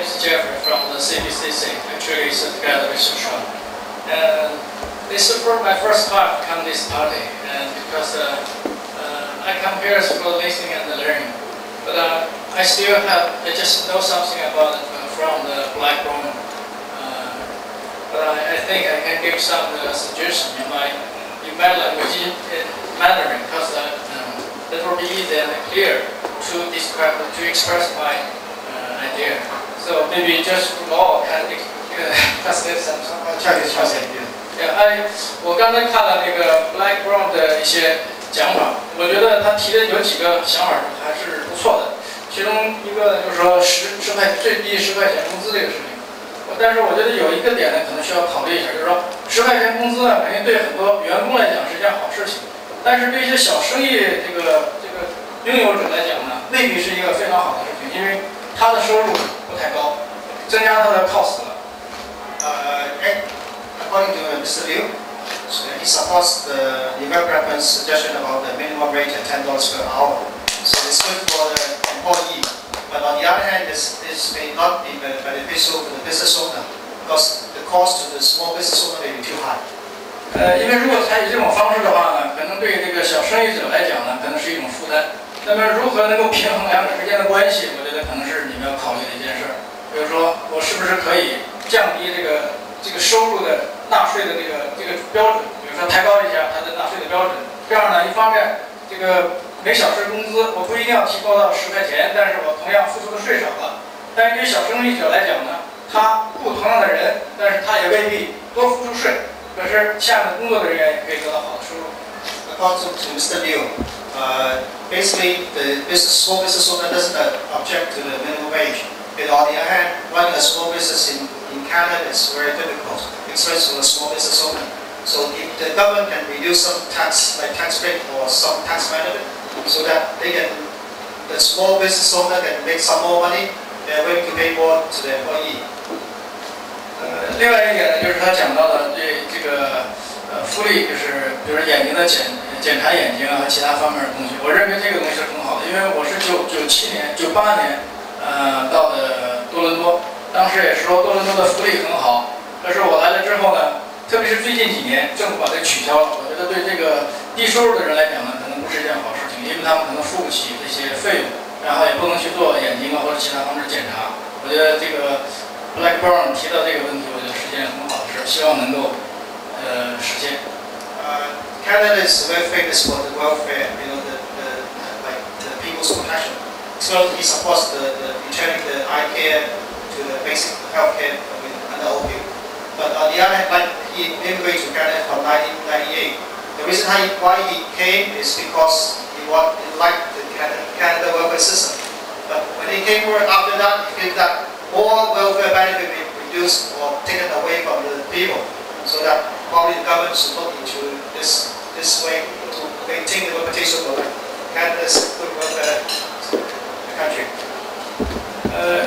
is Jeffrey from the CBCC. Actually, it's together with Sean. And this is for my first time to come to this party, and because I come here for listening and learning, but I still I just know something about it from the Blackburn. But I think I can give some suggestion in my language in Mandarin, because that will be easy and clear to express my idea. So maybe just all can translate some.我刚才看了那个 Blackburn 的一些讲法，我觉得他提的有几个想法还是不错的。其中一个就是说最低10块钱工资这个事情。但是我觉得有一个点呢，可能需要考虑一下，就是说10块钱工资呢，肯定对很多员工来讲是一件好事情，但是对一些小生意这个拥有者来讲呢，未必是一个非常好的事情，因为他的收入不太高，增加他的 cost 了。According to Mr. Liu, he supports the Bradman's suggestion about the minimum rate at $10 per hour. So it's good for the employee. But on the other hand, this may not be beneficial for the business owner, because the cost to the small business owner may be too high. 因为如果采取这种方式的话呢，可能对这个小生意者来讲呢，可能是一种负担。那么如何能够平衡两者之间的关系，我觉得可能是你们要考虑的一件事。比如说，我是不是可以降低这个收入的纳税的这个标准，比如说抬高一下它的纳税的标准。这样呢，一方面这个每小时工资我不一定要提高到10块钱，但是我同样付出的税少了。但是对于小生意者来讲呢，他雇同样的人，但是他也未必多付出税，可是下面工作的人员也可以得到好的收入。According to Mr. Liu, basically the small business owner doesn't object to the minimum wage. But on the other hand, running a small business in Canada is very difficult, especially for a small business owner. So if the government can reduce some tax, like tax rate or some tax benefit, so that the small business owner can make some more money, they are willing to pay more to the employee. 另外一点呢，就是他讲到的对这个福利，就是比如眼睛的检查眼睛啊和其他方面的东西，我认为这个东西是很好的，因为我是98年到的多伦多，当时也是说多伦多的福利很好，可是我来了之后呢，特别是最近几年政府把这取消了，我觉得对这个低收入的人来讲呢，可能不是一件好事情，因为他们可能付不起这些费用，然后也不能去做眼睛啊或者其他方面检查。我觉得这个 Blackburn 提到这个问题，我觉得是件很好的事，希望能够实现。Canada is very famous for the welfare, like the people's protection. So he supports the returning the eye care to the basic health care under OPU. But on the other hand, like he immigrated to Canada from 1998. The reason why he came is because he liked the Canada welfare system. But when he came here after that, he felt that more welfare benefit be reduced or taken away from the people, so that probably the government should look into this way to maintain the reputation of Canada's good welfare country.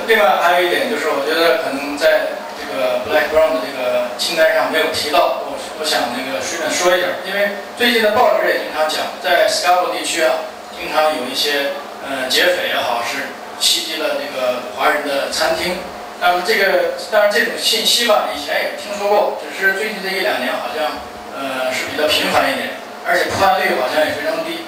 另外还有一点就是，我觉得可能在这个 Blackburn 的这个清单上没有提到，我想顺便说一下，因为最近的报纸也经常讲，在 Scarborough 地区啊，经常有一些劫匪也好，是袭击了这个华人的餐厅。那么当然这种信息吧，以前也听说过，只是最近这1-2年好像是比较频繁一点，而且破案率好像也非常低。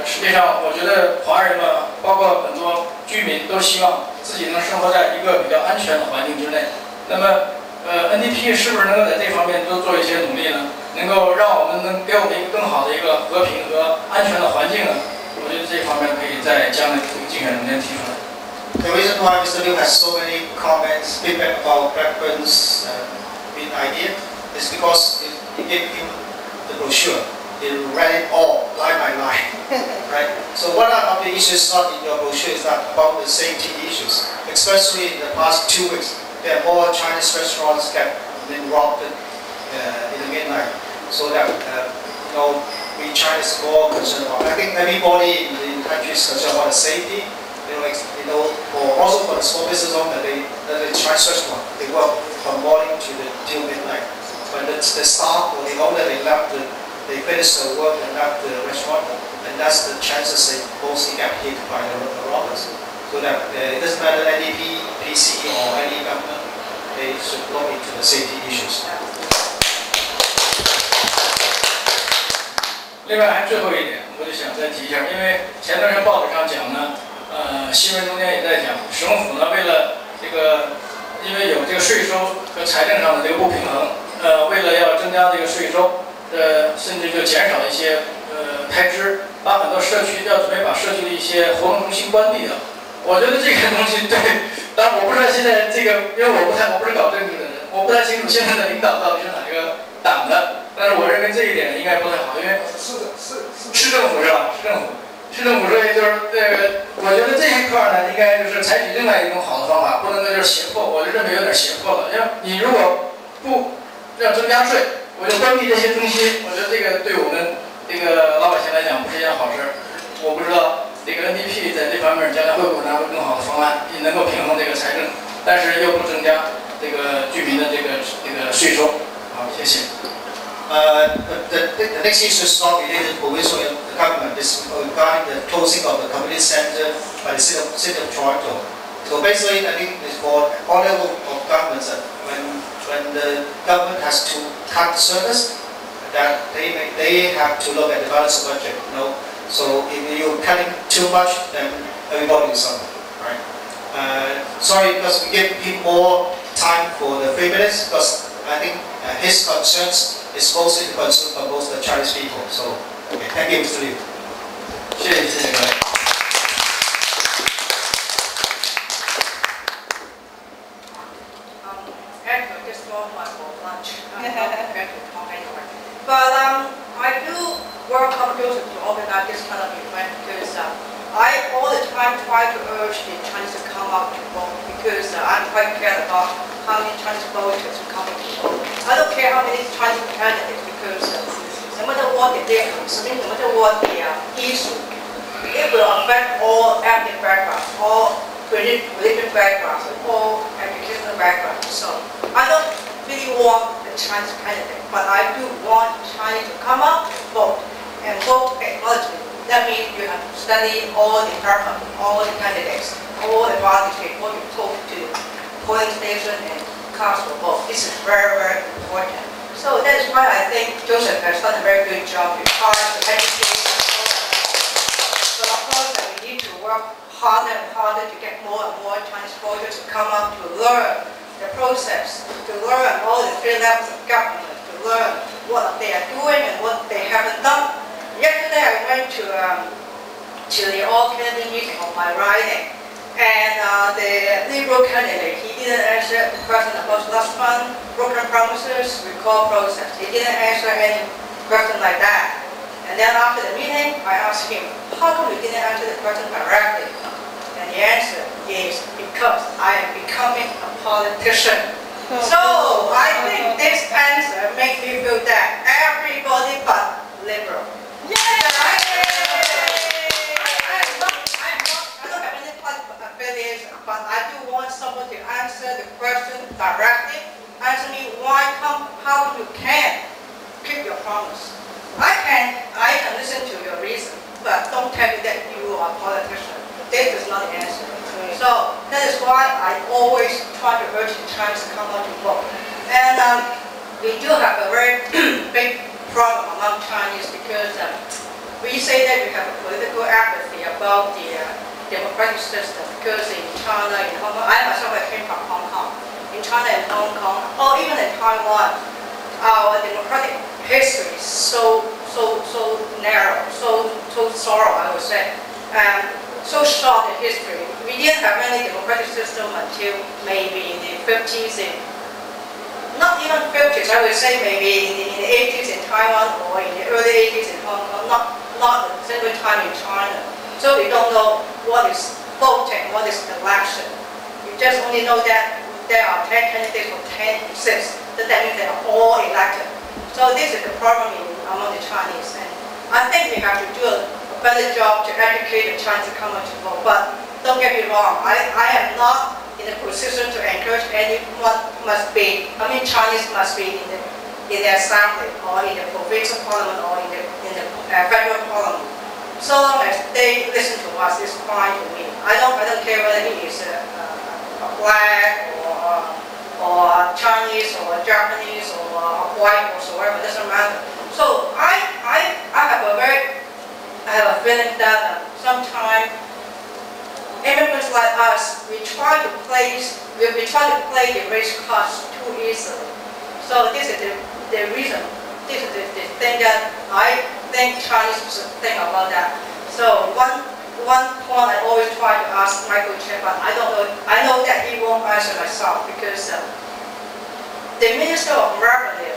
实际上我觉得华人们，包括很多居民都希望自己能生活在一个比较安全的环境之内。那么NDP 是不是能够在这方面多做一些努力呢？能够让我们给我们一个更好的一个和平和安全的环境呢？我觉得这方面可以在将来竞选中间提出来。The reason why Mr. Liu has so many comments, feedback about Blackburn's idea is because he gave him the brochure. He read it all line by line, right? So one of the issues not in your brochure is that about the safety issues. Especially in the past 2 weeks, there are more Chinese restaurants that have been robbed in the midnight. So that we Chinese are more concerned about. I think everybody in the country is concerned about the safety. Also for the small business owner, the Chinese restaurant, they work from morning till midnight. But the staff or the owner, they finish the work and left the restaurant, and that's the chances they mostly get hit by the robbers. so that it doesn't matter NDP, PC or any government, they should look into the safety issues. 另外还最后一点，我就想再提一下，因为前段时间报纸上讲呢，新闻中间也在讲，省府呢为了这个，因为有这个税收和财政上的这个不平衡，为了要增加这个税收，甚至就减少一些开支，把很多社区要准备把社区的一些活动中心关闭了。我觉得这个东西对，当然我不知道现在这个，因为我不是搞政治的人，我不太清楚现在的领导到底是哪个党的。但是我认为这一点应该不太好，因为市政府是吧？市政府所以就是这个，我觉得这一块呢，应该就是采取另外一种好的方法，不能够就是胁迫，我就认为有点胁迫了。因为你如果不要增加税，我就关闭这些中心，我觉得这个对我们这个老百姓来讲不是一件好事。我不知道这个 NDP 在这方面将来会不会拿出更好的方案，也能够平衡这个财政，但是又不增加这个居民的这个税收。好，谢谢。The next issue is not related to provincial government. It's regarding the closing of the community centre by the city of Toronto. So basically, I think it's for all level of governments that when the government has to cut service, that they have to look at the balance of budget. You know, so if you're cutting too much, then everybody will suffer. Right? Sorry, because we give him more time for the 3 minutes, because I think his concerns is mostly the concern for most of the Chinese people. So, okay, thank you, Mr. Liu. 谢谢各位。Actually, just one more for lunch. I'm not prepared to talk anyway. But I do work closely to organize this kind of event because I all the time try to urge the Chinese to come out to vote because I'm quite cared about how many Chinese voters are coming to vote. I don't care how many Chinese candidates because no matter what the difference, no matter what the issue, it will affect all ethnic backgrounds, all religious backgrounds, all educational backgrounds. So I don't really want the Chinese candidate, but I do want Chinese to come out, vote, and vote acknowledgement. That means you have to study all the department, all the candidates, all the parties before you talk to polling station and cast your vote. This is very, very important. So that is why I think Joseph has done a very good job with to educate. But of course, we need to work harder and harder to get more and more Chinese voters to come up to learn the process, to learn all the 3 levels of government, to learn what they are doing and what they haven't done. Yesterday I went to the all-candidate meeting of my riding, and the Liberal candidate, he didn't answer the question about last fund, broken promises, recall process. He didn't answer any question like that. And then after the meeting, I asked him, how come you didn't answer the question directly? And the answer is, because I am becoming a politician. So I think this answer makes me feel that everybody but Liberal. I don't have any political affiliation, but I do want someone to answer the question directly. Answer me how you can keep your promise. I can listen to your reason, but don't tell me that you are a politician. This is not the answer. So that is why I always try to urge the Chinese to come out to vote. And we do have a very big problem among Chinese because we say that we have a political apathy about the democratic system because in China, in Hong Kong, I myself came from Hong Kong. In China and Hong Kong, or even in Taiwan, our democratic history is so narrow, so sorrow, I would say, so short in history. We didn't have any democratic system until maybe in the 50s and not even 50s, I would say maybe in the 80s in Taiwan or in the early 80s in Hong Kong, not at the same time in China. So we don't know what is voting, what is election. We just only know that there are 10 candidates for 10 seats. That means they are all elected. So this is the problem among the Chinese. And I think we have to do a better job to educate the Chinese to come out to vote. But don't get me wrong, I am not in a position to encourage anyone Chinese must be in the assembly or in the provincial parliament or in the federal parliament. So long as they listen to us, it's fine to me. I don't care whether he is a black or Chinese or Japanese or white or whatsoever. Doesn't matter. So I have a feeling that sometimes immigrants like us, we try to play the race cards too easily. So this is the reason. This is the thing that I think Chinese should think about that. So one point I always try to ask Michael Chen, but I don't know. I know that he won't answer myself because the Minister of Revenue,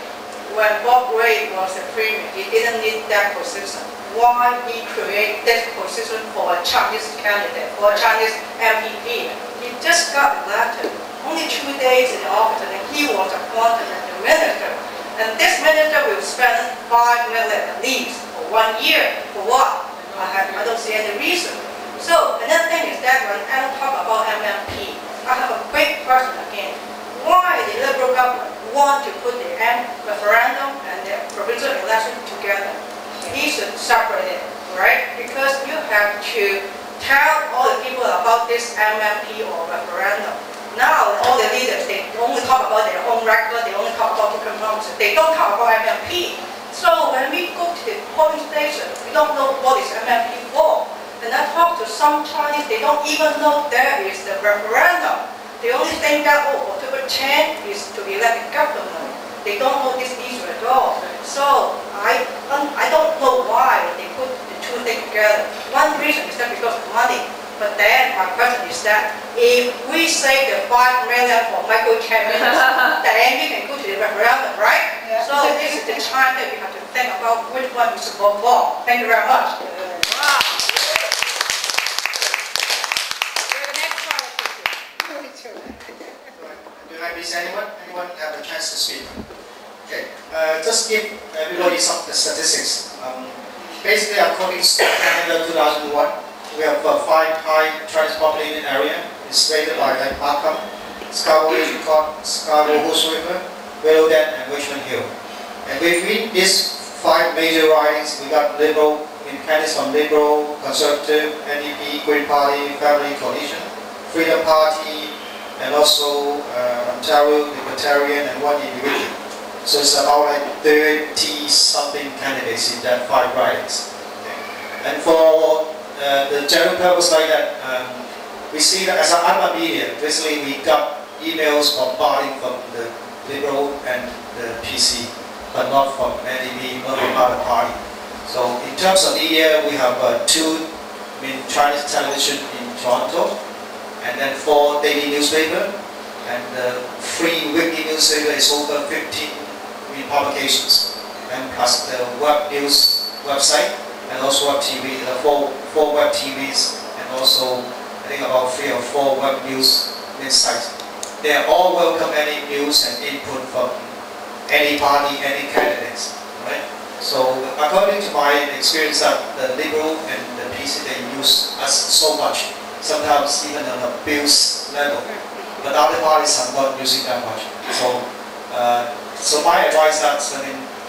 when Bob Ray was the Premier, he didn't need that position. Why he create this position for a Chinese candidate, for a Chinese MPP? He just got elected. Only 2 days in the office, and he was appointed as the minister. And this minister will spend $5 million at least for 1 year. For what? I don't see any reason. So another thing is that when I talk about MMP, I have a big question again. Why the Liberal government want to put the referendum and the provincial election together? He should separate it, right? Because you have to tell all the people about this MMP or referendum. Now, all the leaders, they only talk about their own record, they only talk about different promises. They don't talk about MMP. So when we go to the polling station, we don't know what is MMP for. And I talk to some Chinese, they don't even know there is the referendum. They only think that, oh, October 10 is to elect the government. They don't know this issue at all. So I don't know why they put the two things together. One reason is that because of money. But then my question is that if we save the $5 million for Michael Chen, then we can go to the referendum, right? Yeah. So this is the time that we have to think about which one we should vote for. Thank you very much. Wow. Do I miss anyone? Anyone have a chance to speak? Okay. Just give everybody some statistics. Basically, according to Canada 2001. We have 5 high Chinese populated area. It's rated by Markham, Scarborough, Scarborough, Hoos River, Willowden, and Richmond Hill. And between these 5 major ridings, we got Liberal, candidates from Liberal, Conservative, NDP, Green Party, Family Coalition, Freedom Party, and also Ontario Libertarian, and 1 individual. So it's about like 30-something candidates in that 5 ridings. Okay. And for the general purpose like that, we see that as an urban media, basically we got emails bombarding from the Liberal and the PC, but not from NDP, not from other party. So in terms of media, we have 2 Chinese television in Toronto, and then 4 daily newspaper, and the free weekly newspaper is over 15 publications, and plus the web news website, and also web TV, the 4 web TVs, and also I think about 3 or 4 web news sites. They are all welcome any news and input from any party, any candidates, right? So according to my experience, that the Liberal and the PC, they use us so much, sometimes even on abuse level, but other parties are not using that much. So my advice is that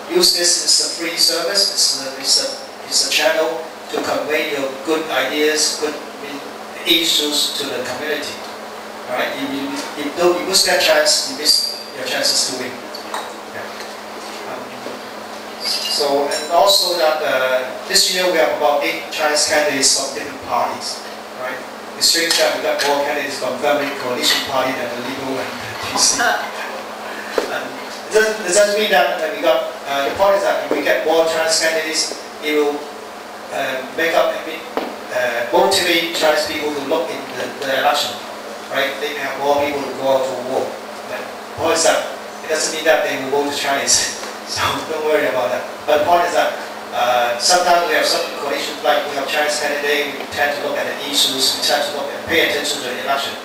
use this as a free service. It's a channel to convey your good ideas, good issues to the community. All right? If you miss that chance, you miss your chances to win. Yeah. And also that this year we have about 8 Chinese candidates from different parties. Right? It's strange that we got more candidates from Family Coalition Party than the Liberal and the PC. Does that mean that we got the point is that if we get more Chinese candidates, it will motivate Chinese people to look in the election, right? They may have more people to go out to war. But the point is that it doesn't mean that they will vote to Chinese, so don't worry about that. But the point is that sometimes we have some coalitions, like we have Chinese candidates, we tend to look at the issues, we tend to look and pay attention to the election.